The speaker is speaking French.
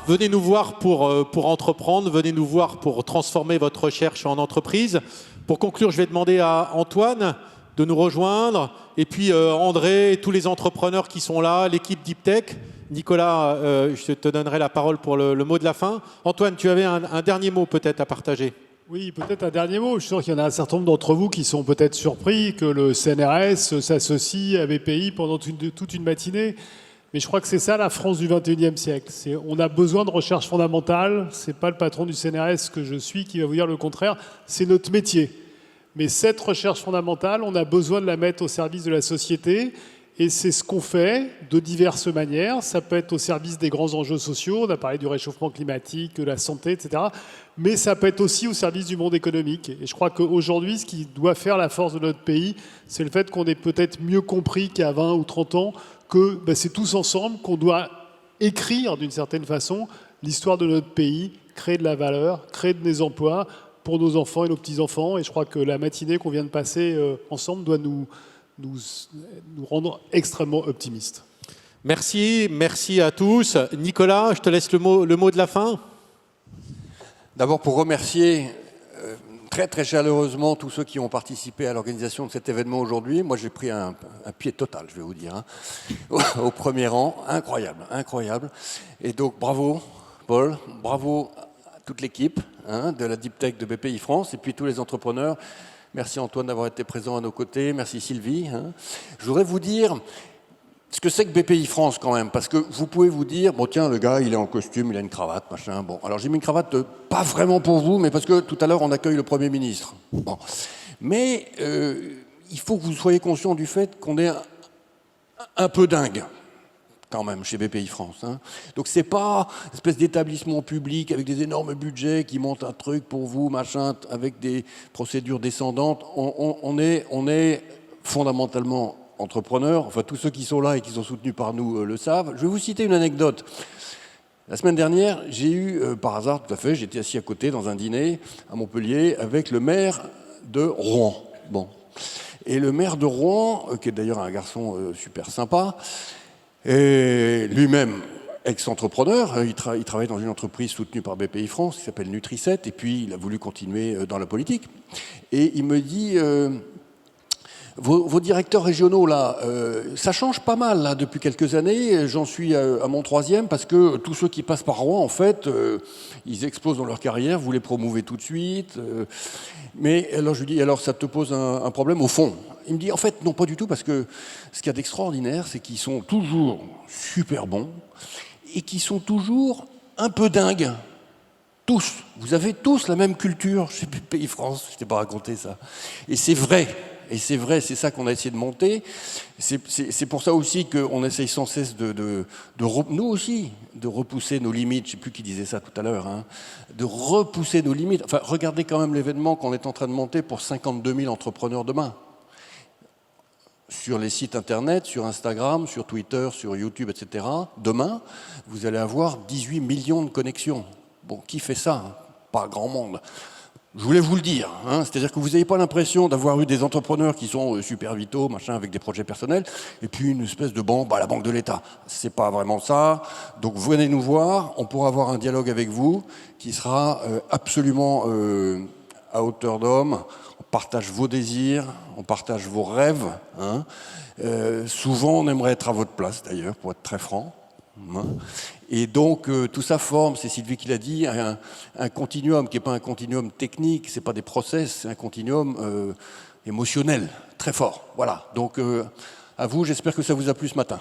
venez nous voir pour entreprendre, venez nous voir pour transformer votre recherche en entreprise. Pour conclure, je vais demander à Antoine de nous rejoindre, et puis André, et tous les entrepreneurs qui sont là, l'équipe Deep Tech. Nicolas, je te donnerai la parole pour le mot de la fin. Antoine, tu avais un dernier mot peut-être à partager. Oui, peut-être un dernier mot. Je suis sûr qu'il y en a un certain nombre d'entre vous qui sont peut-être surpris que le CNRS s'associe à BPI pendant toute une matinée. Mais je crois que c'est ça la France du XXIe siècle. On a besoin de recherche fondamentale. Ce n'est pas le patron du CNRS que je suis qui va vous dire le contraire. C'est notre métier. Mais cette recherche fondamentale, on a besoin de la mettre au service de la société. Et c'est ce qu'on fait de diverses manières. Ça peut être au service des grands enjeux sociaux. On a parlé du réchauffement climatique, de la santé, etc. Mais ça peut être aussi au service du monde économique. Et je crois qu'aujourd'hui, ce qui doit faire la force de notre pays, c'est le fait qu'on ait peut-être mieux compris qu'à 20 ou 30 ans que c'est tous ensemble qu'on doit écrire d'une certaine façon l'histoire de notre pays, créer de la valeur, créer des emplois pour nos enfants et nos petits-enfants. Et je crois que la matinée qu'on vient de passer ensemble doit nous rendre extrêmement optimistes. Merci à tous. Nicolas, je te laisse le mot de la fin. D'abord pour remercier très très chaleureusement tous ceux qui ont participé à l'organisation de cet événement aujourd'hui. Moi j'ai pris un pied total, je vais vous dire, au premier rang. Incroyable, incroyable. Et donc bravo Paul, bravo à toute l'équipe de la Deep Tech de BPI France et puis tous les entrepreneurs. Merci Antoine d'avoir été présent à nos côtés, merci Sylvie. Je voudrais vous dire ce que c'est que BPI France quand même, parce que vous pouvez vous dire, bon tiens, le gars il est en costume, il a une cravate, machin, bon. Alors j'ai mis une cravate pas vraiment pour vous, mais parce que tout à l'heure on accueille le Premier ministre. Bon. Mais il faut que vous soyez conscient du fait qu'on est un peu dingue quand même chez BPI France. Donc c'est pas une espèce d'établissement public avec des énormes budgets qui montent un truc pour vous, machin, avec des procédures descendantes. On est fondamentalement entrepreneurs, enfin tous ceux qui sont là et qui sont soutenus par nous le savent. Je vais vous citer une anecdote. La semaine dernière, j'ai eu, par hasard tout à fait, j'étais assis à côté dans un dîner à Montpellier avec le maire de Rouen. Bon. Et le maire de Rouen, qui est d'ailleurs un garçon super sympa, et lui-même ex-entrepreneur, il travaille dans une entreprise soutenue par BPI France qui s'appelle Nutri7, et puis il a voulu continuer dans la politique. Et il me dit... Vos directeurs régionaux, là, ça change pas mal là, depuis quelques années. J'en suis à mon 3e parce que tous ceux qui passent par Rouen, en fait, ils explosent dans leur carrière, vous les promouvez tout de suite. Mais alors je lui dis, alors ça te pose un problème au fond? Il me dit, en fait, non, pas du tout, parce que ce qu'il y a d'extraordinaire, c'est qu'ils sont toujours super bons et qu'ils sont toujours un peu dingues. Tous. Vous avez tous la même culture chez BPI France. Je t'ai pas raconté ça. Et c'est vrai. Et c'est vrai, c'est ça qu'on a essayé de monter. C'est pour ça aussi qu'on essaye sans cesse nous aussi, de repousser nos limites. Je ne sais plus qui disait ça tout à l'heure. De repousser nos limites. Enfin, regardez quand même l'événement qu'on est en train de monter pour 52 000 entrepreneurs demain. Sur les sites internet, sur Instagram, sur Twitter, sur YouTube, etc. Demain, vous allez avoir 18 millions de connexions. Bon, qui fait ça? Pas grand monde. Je voulais vous le dire, c'est-à-dire que vous n'avez pas l'impression d'avoir eu des entrepreneurs qui sont super vitaux, machin, avec des projets personnels, et puis une espèce de banque, la banque de l'État. C'est pas vraiment ça. Donc venez nous voir, on pourra avoir un dialogue avec vous qui sera absolument à hauteur d'homme. On partage vos désirs, on partage vos rêves. Souvent, on aimerait être à votre place, d'ailleurs, pour être très franc. Et donc tout ça forme, c'est Sylvie qui l'a dit, un continuum qui n'est pas un continuum technique, c'est pas des process, c'est un continuum émotionnel, très fort. Voilà, donc à vous, j'espère que ça vous a plu ce matin.